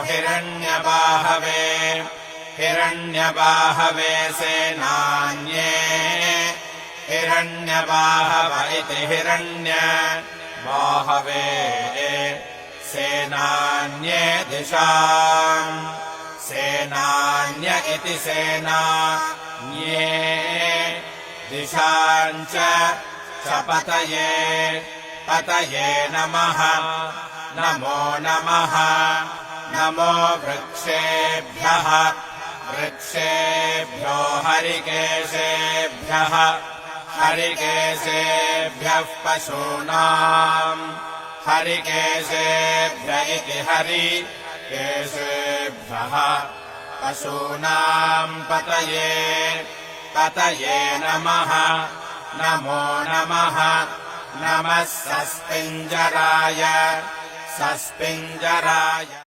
हिरण्यबाहवे हिरण्यबाहवे सेनान्ये हिरण्यबाहव इति हिरण्यबाहवे सेनान्ये दिशाम् सेनान्य इति सेनान्ये दिशाम् च पतये पतये नमः नमो नमः नमो वृक्षेभ्यः वृक्षेभ्यो हरिकेशेभ्यः हरिकेशेभ्यः पशूनाम् हरिकेशेभ्य इति हरिकेशेभ्यः पशूनाम् पतये पतये नमः नमो नमः नमः सस्पिञ्जराय सस्पिञ्जराय